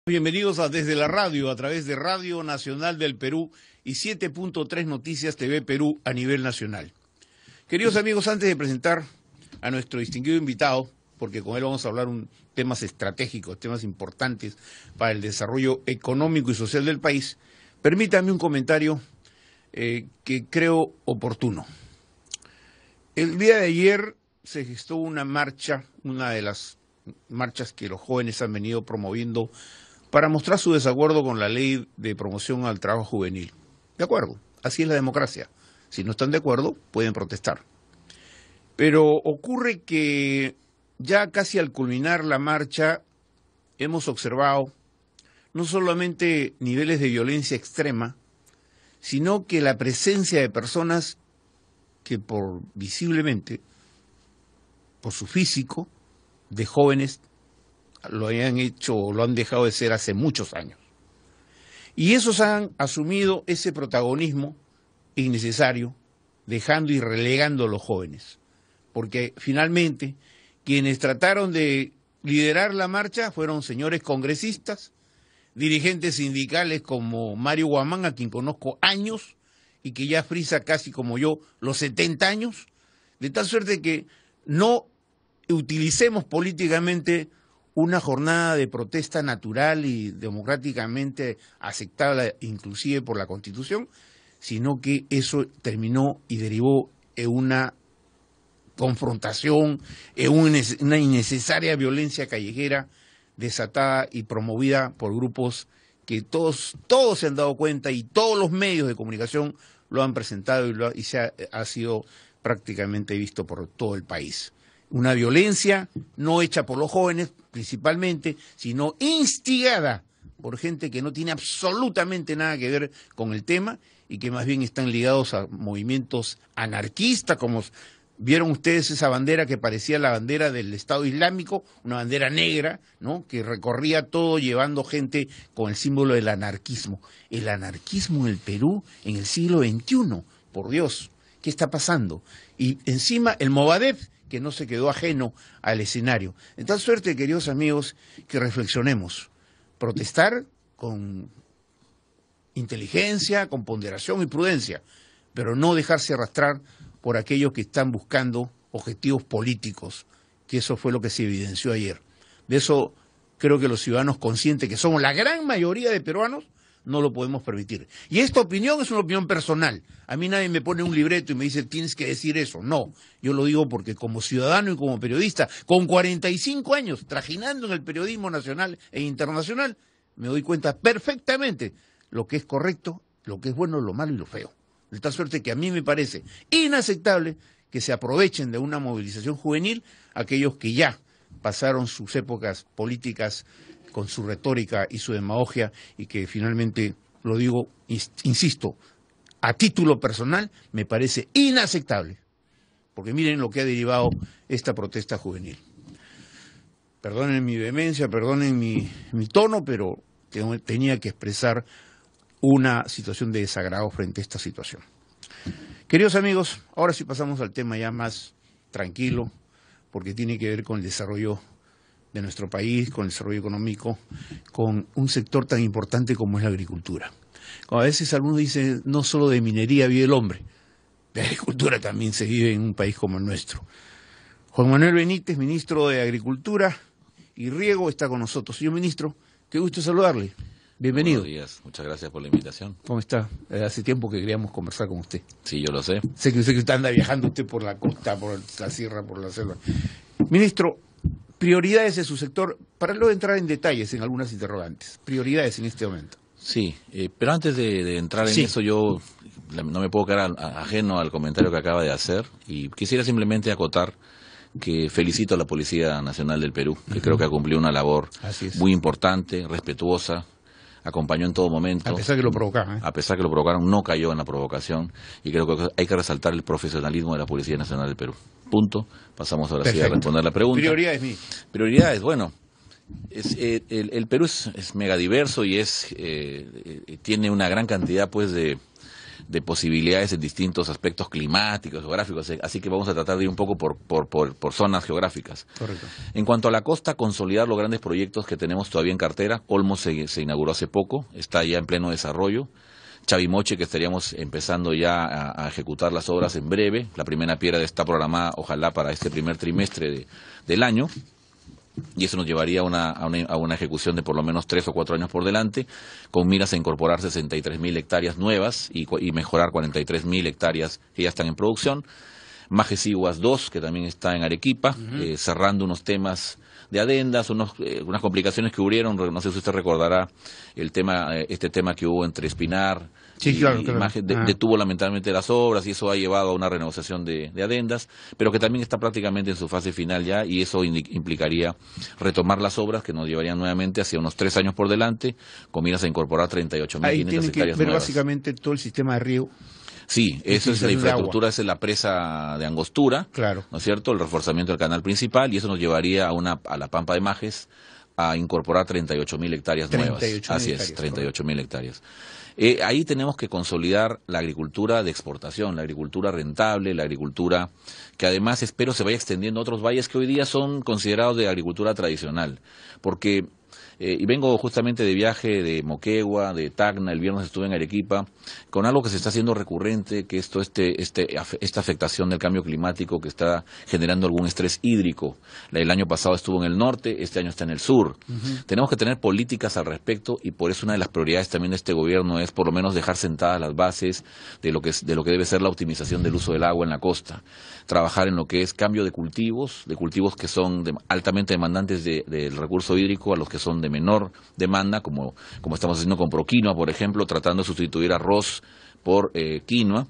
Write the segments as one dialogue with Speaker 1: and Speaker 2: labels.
Speaker 1: Bienvenidos a Desde la Radio, a través de Radio Nacional del Perú y 7.3 Noticias TV Perú a nivel nacional. Queridos amigos, antes de presentar a nuestro distinguido invitado, porque con él vamos a hablar temas estratégicos, temas importantes para el desarrollo económico y social del país, permítanme un comentario que creo oportuno. El día de ayer se gestó una marcha, una de las marchas que los jóvenes han venido promoviendo para mostrar su desacuerdo con la ley de promoción al trabajo juvenil. De acuerdo, así es la democracia. Si no están de acuerdo, pueden protestar. Pero ocurre que ya casi al culminar la marcha hemos observado no solamente niveles de violencia extrema, sino que la presencia de personas que visiblemente, por su físico, de jóvenes, lo hayan hecho o lo han dejado de ser hace muchos años. Y esos han asumido ese protagonismo innecesario, dejando y relegando a los jóvenes. Porque finalmente quienes trataron de liderar la marcha fueron señores congresistas, dirigentes sindicales como Mario Guamán, a quien conozco años, y que ya frisa casi como yo los 70 años, de tal suerte que no utilicemos políticamente una jornada de protesta natural y democráticamente aceptable inclusive por la Constitución, sino que eso terminó y derivó en una confrontación, en una innecesaria violencia callejera desatada y promovida por grupos que todos se han dado cuenta y todos los medios de comunicación lo han presentado y ha sido prácticamente visto por todo el país. Una violencia no hecha por los jóvenes principalmente, sino instigada por gente que no tiene absolutamente nada que ver con el tema y que más bien están ligados a movimientos anarquistas, como vieron ustedes esa bandera que parecía la bandera del Estado Islámico, una bandera negra, ¿no?, que recorría todo llevando gente con el símbolo del anarquismo. El anarquismo en el Perú en el siglo XXI, por Dios, ¿qué está pasando? Y encima el Movadef, que no se quedó ajeno al escenario. De tal suerte, queridos amigos, que reflexionemos. Protestar con inteligencia, con ponderación y prudencia, pero no dejarse arrastrar por aquellos que están buscando objetivos políticos, que eso fue lo que se evidenció ayer. De eso creo que los ciudadanos conscientes, que somos la gran mayoría de peruanos, no lo podemos permitir. Y esta opinión es una opinión personal. A mí nadie me pone un libreto y me dice, tienes que decir eso. No, yo lo digo porque como ciudadano y como periodista, con 45 años, trajinando en el periodismo nacional e internacional, me doy cuenta perfectamente lo que es correcto, lo que es bueno, lo malo y lo feo. De tal suerte que a mí me parece inaceptable que se aprovechen de una movilización juvenil aquellos que ya pasaron sus épocas políticas con su retórica y su demagogia, y que finalmente, lo digo, insisto, a título personal, me parece inaceptable, porque miren lo que ha derivado esta protesta juvenil. Perdonen mi vehemencia, perdonen mi tono, pero tenía que expresar una situación de desagrado frente a esta situación. Queridos amigos, ahora sí pasamos al tema ya más tranquilo, porque tiene que ver con el desarrollo de nuestro país, con el desarrollo económico, con un sector tan importante como es la agricultura. Como a veces algunos dicen, no solo de minería vive el hombre, de agricultura también se vive en un país como el nuestro. Juan Manuel Benítez, ministro de Agricultura y Riego, está con nosotros. Señor ministro, qué gusto saludarle. Bienvenido.
Speaker 2: Buenos días, muchas gracias por la invitación.
Speaker 1: ¿Cómo está? Hace tiempo que queríamos conversar con usted.
Speaker 2: Sí, yo lo sé.
Speaker 1: Sé que usted anda viajando usted por la costa, por la sierra, por la selva. Ministro, prioridades de su sector, para luego entrar en detalles en algunas interrogantes. Prioridades en este momento.
Speaker 2: Sí, pero antes de entrar en eso, yo no me puedo quedar ajeno al comentario que acaba de hacer y quisiera simplemente acotar que felicito a la Policía Nacional del Perú, que creo que ha cumplido una labor muy importante, respetuosa, acompañó en todo momento.
Speaker 1: A pesar que lo provocaron.
Speaker 2: A pesar que lo provocaron, no cayó en la provocación, y creo que hay que resaltar el profesionalismo de la Policía Nacional del Perú. Punto. Pasamos ahora sí a responder la pregunta.
Speaker 1: Prioridades,
Speaker 2: Prioridades, bueno, el Perú es mega diverso y tiene una gran cantidad pues de de posibilidades en distintos aspectos climáticos, geográficos, así que vamos a tratar de ir un poco por zonas geográficas.
Speaker 1: Correcto.
Speaker 2: En cuanto a la costa, consolidar los grandes proyectos que tenemos todavía en cartera. Olmos se inauguró hace poco, está ya en pleno desarrollo. Chavimoche, que estaríamos empezando ya a ejecutar las obras en breve. La primera piedra está programada, ojalá, para este primer trimestre del año. Y eso nos llevaría a una ejecución de por lo menos 3 o 4 años por delante, con miras a incorporar 63.000 hectáreas nuevas y mejorar 43.000 hectáreas que ya están en producción. Majesiguas 2, que también está en Arequipa, cerrando unos temas de adendas, unas complicaciones que hubieron. No sé si usted recordará este tema que hubo entre Espinar.
Speaker 1: Sí, claro.
Speaker 2: Detuvo lamentablemente las obras y eso ha llevado a una renegociación de adendas, pero que también está prácticamente en su fase final ya, y eso implicaría retomar las obras que nos llevarían nuevamente hacia unos 3 años por delante, con miras a incorporar 38.500 hectáreas nuevas. Ahí tiene que ver
Speaker 1: básicamente todo el sistema de riego.
Speaker 2: Sí, eso es la infraestructura, esa es la presa de Angostura,
Speaker 1: claro,
Speaker 2: ¿no es cierto? El reforzamiento del canal principal, y eso nos llevaría a la Pampa de Majes a incorporar 38.000 hectáreas nuevas. Así es, 38.000 hectáreas. Ahí tenemos que consolidar la agricultura de exportación, la agricultura rentable, la agricultura que además espero se vaya extendiendo a otros valles que hoy día son considerados de agricultura tradicional, porque y vengo justamente de viaje de Moquegua, de Tacna, el viernes estuve en Arequipa, con algo que se está haciendo recurrente, que es esta afectación del cambio climático que está generando algún estrés hídrico. El año pasado estuvo en el norte, este año está en el sur. Tenemos que tener políticas al respecto, y por eso una de las prioridades también de este gobierno es por lo menos dejar sentadas las bases de lo que debe ser la optimización del uso del agua en la costa. Trabajar en lo que es cambio de cultivos que son altamente demandantes del recurso hídrico, a los que son de menor demanda, como estamos haciendo con Proquinoa, por ejemplo, tratando de sustituir arroz por quinoa,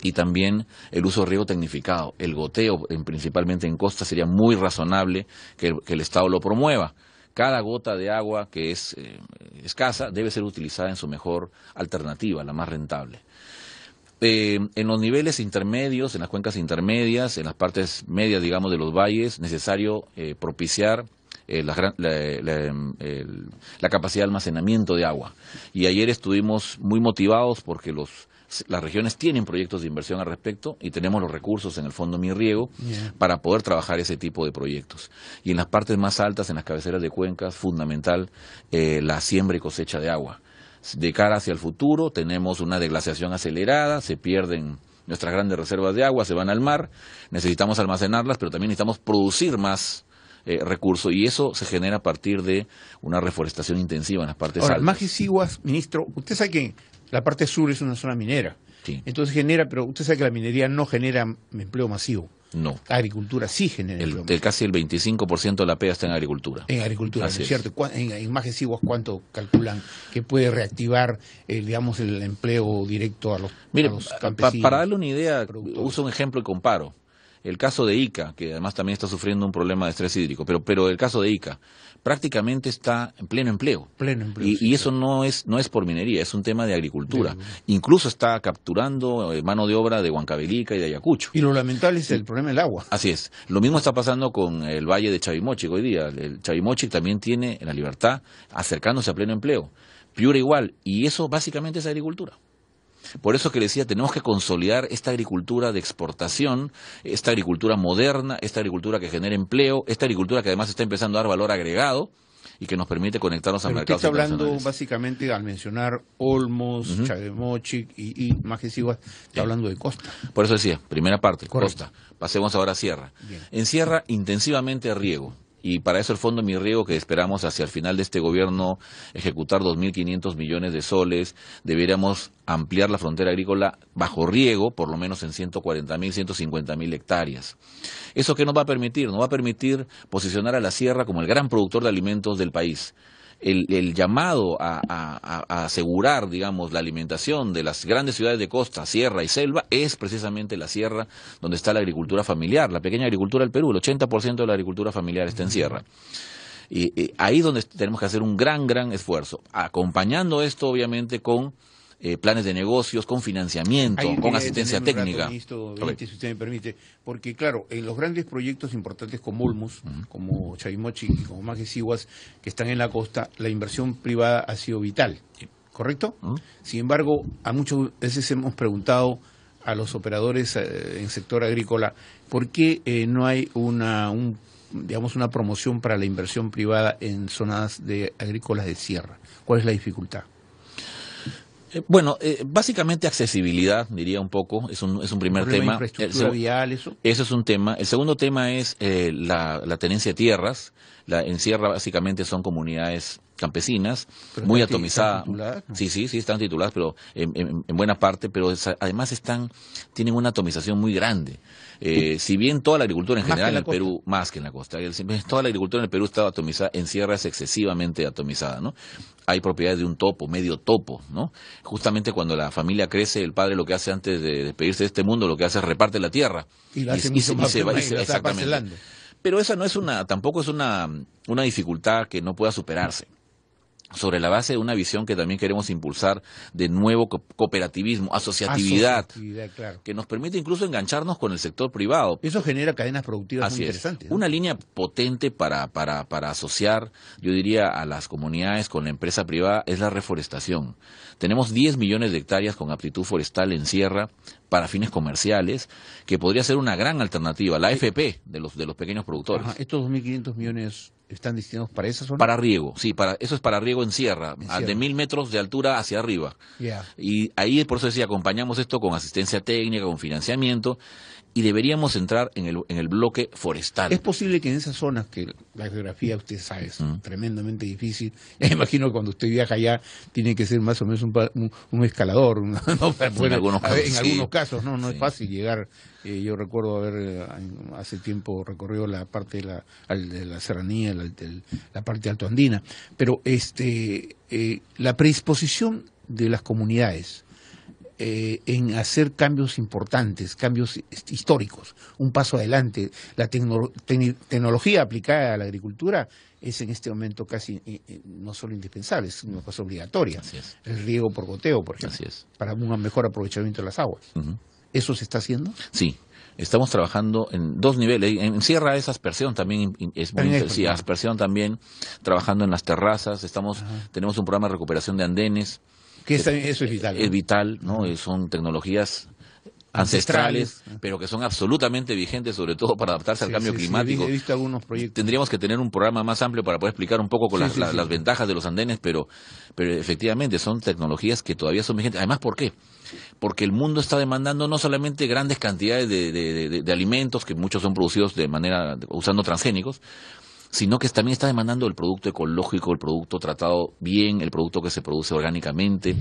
Speaker 2: y también el uso de riego tecnificado. El goteo, principalmente en costa, sería muy razonable que el Estado lo promueva. Cada gota de agua que es escasa debe ser utilizada en su mejor alternativa, la más rentable. En los niveles intermedios, en las cuencas intermedias, en las partes medias, digamos, de los valles, necesario propiciar la capacidad de almacenamiento de agua. Y ayer estuvimos muy motivados porque las regiones tienen proyectos de inversión al respecto, y tenemos los recursos en el Fondo Mi Riego para poder trabajar ese tipo de proyectos. Y en las partes más altas, en las cabeceras de cuencas, fundamental la siembra y cosecha de agua. De cara hacia el futuro tenemos una deglaciación acelerada, se pierden nuestras grandes reservas de agua, se van al mar, necesitamos almacenarlas, pero también necesitamos producir más recursos, y eso se genera a partir de una reforestación intensiva en las partes altas.
Speaker 1: Majesiguas, ministro, usted sabe que la parte sur es una zona minera,
Speaker 2: sí.
Speaker 1: Entonces pero usted sabe que la minería no genera empleo masivo.
Speaker 2: No.
Speaker 1: La agricultura sí genera empleo masivo.
Speaker 2: Casi el 25% de la pega está en agricultura.
Speaker 1: En agricultura, ¿no es cierto? En Majesiguas, ¿cuánto calculan que puede reactivar, digamos, el empleo directo a los campesinos?
Speaker 2: Para darle una idea, uso un ejemplo y comparo. El caso de Ica, que además también está sufriendo un problema de estrés hídrico, pero el caso de Ica prácticamente está en pleno empleo. Y eso no es por minería, es un tema de agricultura. Incluso está capturando mano de obra de Huancavelica y de Ayacucho.
Speaker 1: Y lo lamentable es el problema del agua.
Speaker 2: Así es. Lo mismo está pasando con el valle de Chavimochic hoy día. El Chavimochic también tiene en La Libertad acercándose a pleno empleo. Piura igual. Y eso básicamente es agricultura. Por eso que le decía, tenemos que consolidar esta agricultura de exportación, esta agricultura moderna, esta agricultura que genera empleo, esta agricultura que además está empezando a dar valor agregado y que nos permite conectarnos a mercados internacionales.
Speaker 1: Usted está hablando básicamente, al mencionar Olmos, Chavimochic y Majesiguas, está hablando de costa.
Speaker 2: Por eso decía, primera parte,
Speaker 1: correcto.
Speaker 2: Costa. Pasemos ahora a Sierra.
Speaker 1: Bien.
Speaker 2: En Sierra, intensivamente riego. Y para eso el Fondo Mi Riego, que esperamos hacia el final de este gobierno ejecutar 2.500 millones de soles, deberíamos ampliar la frontera agrícola bajo riego, por lo menos en 140.000, 150.000 hectáreas. ¿Eso qué nos va a permitir? Nos va a permitir posicionar a la sierra como el gran productor de alimentos del país. El llamado a asegurar, digamos, la alimentación de las grandes ciudades de costa, sierra y selva, es precisamente la sierra donde está la agricultura familiar, la pequeña agricultura del Perú. El 80% de la agricultura familiar está en sierra. Y ahí es donde tenemos que hacer un gran esfuerzo, acompañando esto obviamente con planes de negocios, con financiamiento, con asistencia técnica.
Speaker 1: Ministro, si usted me permite, porque claro, en los grandes proyectos importantes como Olmos, como Chavimochic y como Majesiguas, que están en la costa, la inversión privada ha sido vital. ¿correcto? Sin embargo, a muchas veces hemos preguntado a los operadores en sector agrícola por qué no hay una promoción para la inversión privada en zonas agrícolas de sierra. ¿Cuál es la dificultad?
Speaker 2: Básicamente accesibilidad, diría un poco, es un primer tema.
Speaker 1: Infraestructura vial, eso
Speaker 2: es un tema. El segundo tema es la tenencia de tierras. En sierra básicamente son comunidades campesinas, muy atomizadas. Sí, están tituladas, pero en buena parte, pero además tienen una atomización muy grande. Si bien toda la agricultura en general en el Perú, más que en la costa, toda la agricultura en el Perú está atomizada, en sierra es excesivamente atomizada, ¿no? Hay propiedades de un topo, medio topo, ¿no? Justamente cuando la familia crece, el padre lo que hace antes de despedirse de este mundo, lo que hace es reparte la tierra.
Speaker 1: Y se va,
Speaker 2: exactamente. Pero esa no es tampoco es una dificultad que no pueda superarse. Sobre la base de una visión que también queremos impulsar de nuevo cooperativismo, asociatividad, claro, que nos permite incluso engancharnos con el sector privado.
Speaker 1: Eso genera cadenas productivas muy interesantes, ¿no?
Speaker 2: Una línea potente para asociar, yo diría, a las comunidades con la empresa privada es la reforestación. Tenemos 10 millones de hectáreas con aptitud forestal en sierra para fines comerciales, que podría ser una gran alternativa, la AFP de los pequeños productores.
Speaker 1: ¿Estos 2.500 millones están destinados para esa zona?
Speaker 2: Para riego, sí, eso es para riego en sierra, de 1.000 metros de altura hacia arriba. Y ahí, por eso decía, acompañamos esto con asistencia técnica, con financiamiento, y deberíamos entrar en el bloque forestal.
Speaker 1: Es posible que en esas zonas, que la geografía, usted sabe, es tremendamente difícil, me imagino que cuando usted viaja allá tiene que ser más o menos un escalador, ¿no?
Speaker 2: En algunos
Speaker 1: casos, no es fácil llegar. Yo recuerdo haber hace tiempo recorrido la parte de la serranía, la parte altoandina, pero la predisposición de las comunidades en hacer cambios importantes, cambios históricos, un paso adelante. La tecnología aplicada a la agricultura es en este momento casi no solo indispensable, es una cosa obligatoria. El riego por goteo, por ejemplo, para un mejor aprovechamiento de las aguas. ¿Eso se está haciendo?
Speaker 2: Sí. Estamos trabajando en dos niveles. En sierra es aspersión también, aspersión también, trabajando en las terrazas. Tenemos un programa de recuperación de andenes.
Speaker 1: Eso es vital, ¿no?
Speaker 2: Es vital, ¿no? Son tecnologías ancestrales, pero que son absolutamente vigentes, sobre todo para adaptarse al cambio climático.
Speaker 1: He visto algunos proyectos.
Speaker 2: Tendríamos que tener un programa más amplio para poder explicar un poco con las ventajas de los andenes, pero efectivamente son tecnologías que todavía son vigentes. Además, ¿por qué? Porque el mundo está demandando no solamente grandes cantidades de alimentos, que muchos son producidos usando transgénicos, sino que también está demandando el producto ecológico, el producto tratado bien, el producto que se produce orgánicamente,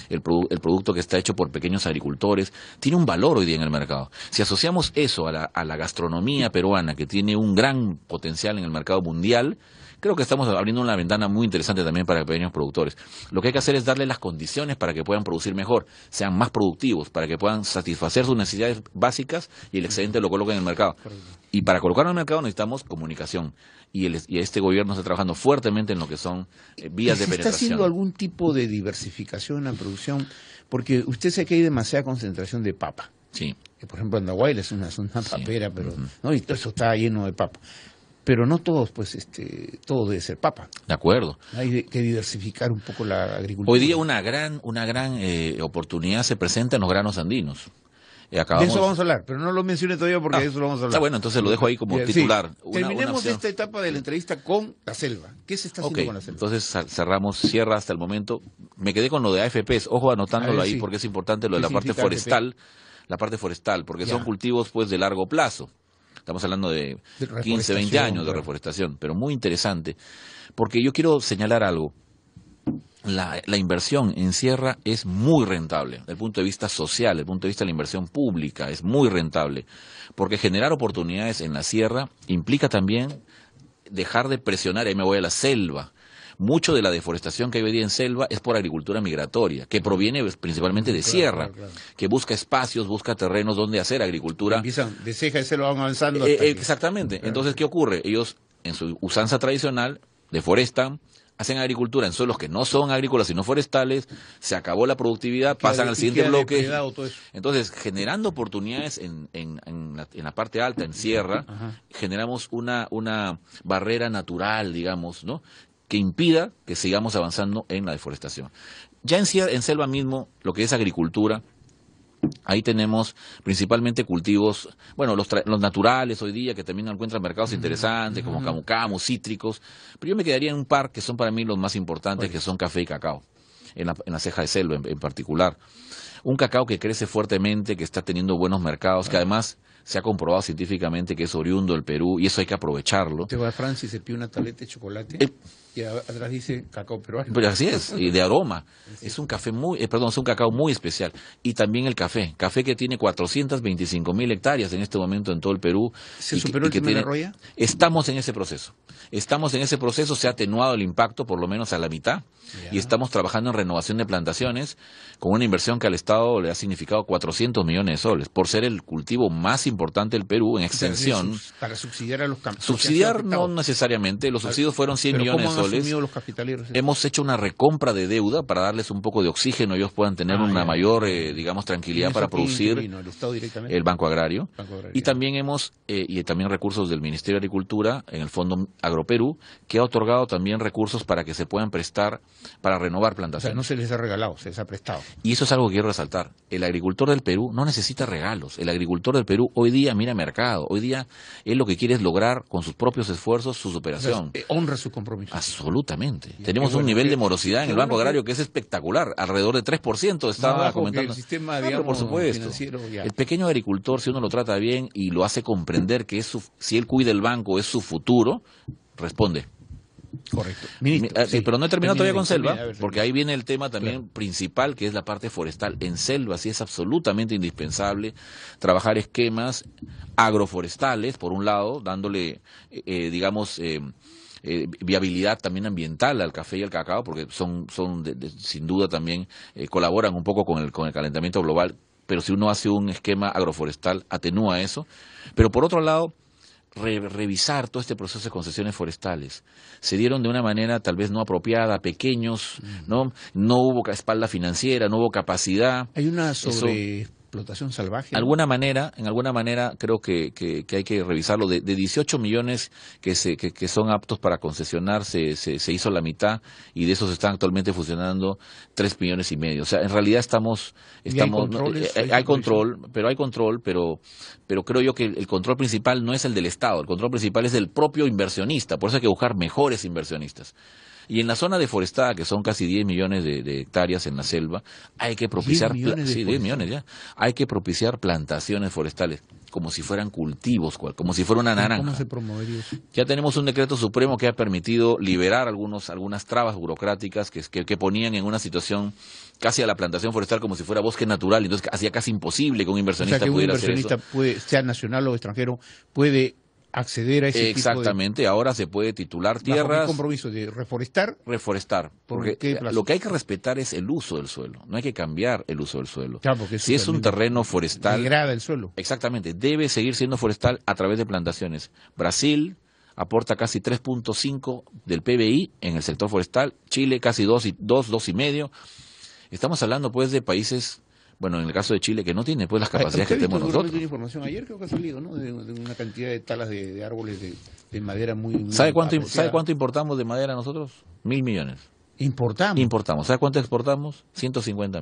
Speaker 2: el producto que está hecho por pequeños agricultores. Tiene un valor hoy día en el mercado. Si asociamos eso a la gastronomía peruana, que tiene un gran potencial en el mercado mundial, creo que estamos abriendo una ventana muy interesante también para pequeños productores. Lo que hay que hacer es darle las condiciones para que puedan producir mejor, sean más productivos, para que puedan satisfacer sus necesidades básicas y el excedente lo coloquen en el mercado. Y para colocarlo en el mercado necesitamos comunicación. Y este gobierno está trabajando fuertemente en lo que son vías de penetración.
Speaker 1: ¿Está haciendo algún tipo de diversificación en la producción? Porque usted sabe que hay demasiada concentración de papa.
Speaker 2: Sí.
Speaker 1: Que, por ejemplo, Andahuayla es una papera, pero ¿no? Y todo eso está lleno de papa. Pero no todos, todo debe ser papa.
Speaker 2: De acuerdo.
Speaker 1: Hay que diversificar un poco la agricultura.
Speaker 2: Hoy día una gran oportunidad se presenta en los granos andinos.
Speaker 1: De eso vamos a hablar, pero no lo mencione todavía porque de eso lo vamos a hablar.
Speaker 2: Está bueno, entonces lo dejo ahí como titular.
Speaker 1: Terminemos esta etapa de la entrevista con la selva. ¿Qué se está haciendo con la selva?
Speaker 2: Entonces cerramos sierra hasta el momento. Me quedé con lo de AFPs, ojo anotándolo ahí porque es importante lo de la parte forestal. La parte forestal, porque son cultivos de largo plazo. Estamos hablando de 15, 20 años de reforestación, pero muy interesante, porque yo quiero señalar algo. La inversión en sierra es muy rentable, desde el punto de vista social, desde el punto de vista de la inversión pública, es muy rentable, porque generar oportunidades en la sierra implica también dejar de presionar, ahí me voy a la selva. Mucho de la deforestación que hay hoy día en selva es por agricultura migratoria, que proviene principalmente de sierra, que busca espacios, busca terrenos donde hacer agricultura.
Speaker 1: Empiezan de ceja de selva, van avanzando.
Speaker 2: Exactamente. Entonces, ¿qué ocurre? Ellos, en su usanza tradicional, deforestan, hacen agricultura en suelos que no son agrícolas sino forestales, se acabó la productividad, pasan al siguiente bloque. Entonces, generando oportunidades en la parte alta, en sierra, generamos una barrera natural, digamos, ¿no? que impida que sigamos avanzando en la deforestación. Ya en selva mismo, lo que es agricultura, ahí tenemos principalmente cultivos, bueno, los naturales hoy día, que también encuentran mercados interesantes, como camu camu, cítricos, pero yo me quedaría en un par que son para mí los más importantes, que son café y cacao, en la ceja de selva en particular. Un cacao que crece fuertemente, que está teniendo buenos mercados, que además se ha comprobado científicamente que es oriundo del Perú, y eso hay que aprovecharlo.
Speaker 1: Te va a Francia y se pide una tableta de chocolate y atrás dice cacao peruano.
Speaker 2: Pues así es, y de aroma. Es un café es un cacao muy especial. Y también el café que tiene 425.000 hectáreas en este momento en todo el Perú.
Speaker 1: ¿Se superó el tema de la roya?
Speaker 2: Estamos en ese proceso. Se ha atenuado el impacto por lo menos a la mitad. Y estamos trabajando en renovación de plantaciones con una inversión que al Estado le ha significado 400 millones de soles, por ser el cultivo más importante del Perú en extensión.
Speaker 1: Para subsidiar a los campesinos.
Speaker 2: Subsidiar no necesariamente, los subsidios fueron 100 millones de soles.
Speaker 1: Los capitaleros?
Speaker 2: Hemos hecho una recompra de deuda para darles un poco de oxígeno, ellos puedan tener una mayor, digamos, tranquilidad para producir.
Speaker 1: ¿El Estado directamente?
Speaker 2: El Banco Agrario. Y también también recursos del Ministerio de Agricultura en el Fondo Agroperú, que ha otorgado también recursos para que se puedan prestar para renovar plantaciones.
Speaker 1: O sea, no se les ha regalado, se les ha prestado.
Speaker 2: Y eso es algo que quiero resaltar. El agricultor del Perú no necesita regalos. El agricultor del Perú hoy día mira mercado. Hoy día él lo que quiere es lograr con sus propios esfuerzos su superación.
Speaker 1: O sea, honra su compromiso.
Speaker 2: Absolutamente. Tenemos un nivel de morosidad en el Banco Agrario que es espectacular. Alrededor de 3% estaba comentando.
Speaker 1: El sistema,
Speaker 2: pero por supuesto. El pequeño agricultor, si uno lo trata bien y lo hace comprender que si él cuida el banco es su futuro, responde.
Speaker 1: Correcto. Ministro,
Speaker 2: pero no he terminado todavía con selva, porque ahí viene el tema también principal, que es la parte forestal. En selva sí es absolutamente indispensable trabajar esquemas agroforestales, por un lado, dándole, viabilidad también ambiental al café y al cacao, porque sin duda también colaboran un poco con el calentamiento global, pero si uno hace un esquema agroforestal, atenúa eso. Pero por otro lado, revisar todo este proceso de concesiones forestales. Se dieron de una manera tal vez no apropiada, pequeños, no hubo espalda financiera, no hubo capacidad.
Speaker 1: Hay una explotación salvaje.
Speaker 2: En alguna manera creo que hay que revisarlo. De 18 millones que son aptos para concesionar, se hizo la mitad, y de esos están actualmente funcionando 3,5 millones. O sea, en realidad hay control, pero creo yo que el control principal no es el del Estado, el control principal es del propio inversionista. Por eso hay que buscar mejores inversionistas. Y en la zona deforestada, que son casi 10 millones de hectáreas en la selva, hay que propiciar 10 millones ya. Hay que propiciar plantaciones forestales, como si fueran cultivos, como si fuera una naranja.
Speaker 1: ¿Cómo se promovería eso?
Speaker 2: Ya tenemos un decreto supremo que ha permitido liberar algunas trabas burocráticas que ponían en una situación casi a la plantación forestal como si fuera bosque natural, entonces hacía casi imposible que un inversionista pudiera hacer eso.
Speaker 1: Sea nacional o extranjero, puede acceder a ese
Speaker 2: Exactamente, ahora se puede titular tierras.
Speaker 1: ¿Bajo qué compromiso de reforestar?
Speaker 2: Reforestar, porque lo que hay que respetar es el uso del suelo, no hay que cambiar el uso del suelo.
Speaker 1: Claro, porque
Speaker 2: si es un terreno forestal,
Speaker 1: degrada el suelo.
Speaker 2: Exactamente, debe seguir siendo forestal a través de plantaciones. Brasil aporta casi 3.5 del PBI en el sector forestal, Chile casi 2,5. Estamos hablando pues de países, bueno, en el caso de Chile, que no tiene pues las capacidades que tenemos nosotros.
Speaker 1: Tiene información ayer, creo que ha salido, ¿no? De una cantidad de talas de árboles de madera muy
Speaker 2: ¿Sabe cuánto importamos de madera nosotros? 1.000 millones.
Speaker 1: ¿Importamos?
Speaker 2: ¿Sabe cuánto exportamos? 150 millones.